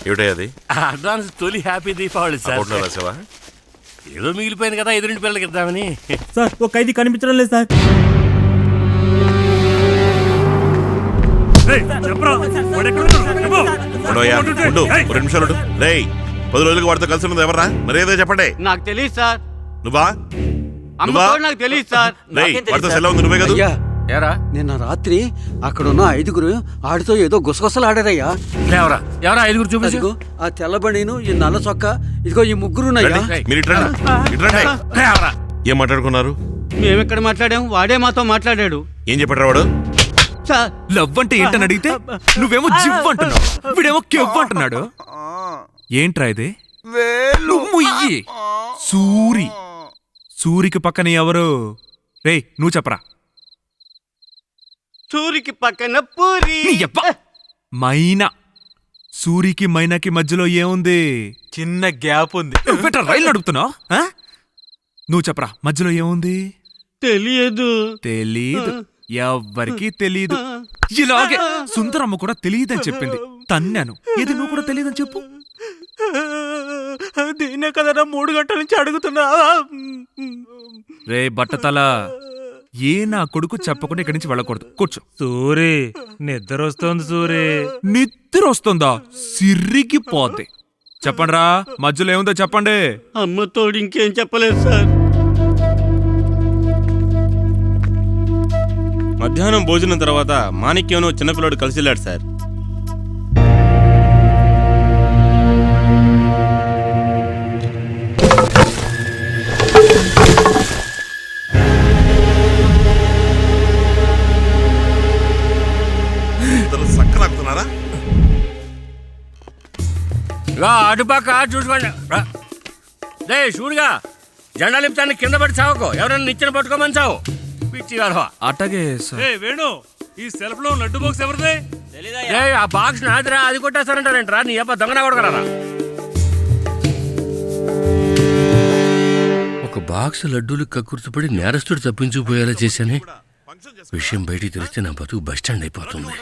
ఏమిటా అది? అడ్వాన్స్ తొలి హ్యాపీ దీపావళి సార్. అకౌంట్లో రాసావా? ఏదో మిగిలిపోయింది కదా, ఎదురింటి పిల్లలకి ఇద్దామని. సార్ ఒక ఖైదీ కనిపించడం లేదు సార్. ఉండవయ్యా, ఉండు, 2 నిమిషాలు ఉండు. రేయ్, 10 రోజులకు వాడితో కలిసి ఉన్నది ఎవర్రా? మరి ఏదో చెప్పండి. నాకు తెలియదు సార్. నువ్వా? నాకు తెలియదు సార్. రేయ్, వాడితో సెలవు ఉంది, నువ్వే కదా? ఏరా నిన్న రాత్రి అక్కడున్న 5గురు ఆడితో ఏదో గుసగుసలు ఆడారయ్యా. ఎవరా 5గురు చూపించు. ఆ తెల్లబడిను, ఈ నల్ల చొక్క, ఇదిగో ఈ ముగ్గురున్నాయ్యా. మీరు ఇట్రండి. ఏం మాట్లాడుకున్నారు? మేమెక్కడ మాట్లాడాం, వాడే మాతో మాట్లాడాడు. ఏం చెప్పాడు వాడు? లవ్ అంటే ఏంటని అడిగితే నువ్వేమో జివ్ అంటున్నావు, వీడేమో కెవ్ అంటున్నాడు. ఏంట్రా ఇది? ముయ్యి సూరికి పక్కన ఎవరు? రేయ్ నువ్వు చెప్పరా. సూరికి పక్కన పూరి. మైనా. సూరికి మైనాకి మధ్యలో ఏముంది? చిన్న గ్యాప్ ఉంది. రైలు నడుపుతున్నావు? నువ్వు చెప్పరా, మధ్యలో ఏముంది? తెలియదు. ఎవ్వరికీ తెలీదు. ఇలాగే సుందరమ్మ కూడా తెలియదని చెప్పింది, తన్నాను. ఇది నువ్వు కూడా తెలియదని చెప్పు. దీనే కదా 3 గంటల నుంచి అడుగుతున్నా. రే బట్టతల, నా కొడుకు చెప్పకుండా ఇక్కడి నుంచి వెళ్ళకూడదు. కూర్చో. సూరి నిద్ర వస్తోంది. సూరి నిద్ర వస్తుందా? సిర్రికి పోతే చెప్పండి రా, మధ్యలో ఏముందో చెప్పండి. అమ్మ తోడు ఇంకేం చెప్పలేదు సార్. మధ్యాహ్నం భోజనం తర్వాత మాణిక్యం చిన్నపిల్లాడు కలిసి వెళ్ళాడు సార్. సక్కరాకుతున్నారా? అటుపక్క చూసుకోండి. రే షూర్గా జెండా లిప్తాన్ని కింద పడి చావుకో, ఎవరైనా నిచ్చెన పట్టుకోమని చావు. పిచ్చి గారు అటగే వేణు, ఈ సెల్ఫ్ లో లడ్డు బాక్స్ ఎవరిదే? ఆ బాక్స్ నాదిరా, అది కొట్టేస్తారంటారేంట్రా నీ అబ్బా దొంగనా కొడగలరా. ఒక బాక్స్ లడ్డూలు కక్కుర్తిపడి నేరస్తుడు తప్పించుకుపోయేలా చేశానే. విషయం బయటికి తెలిస్తే నా బతుకు బస్టాండ్ అయిపోతుంది.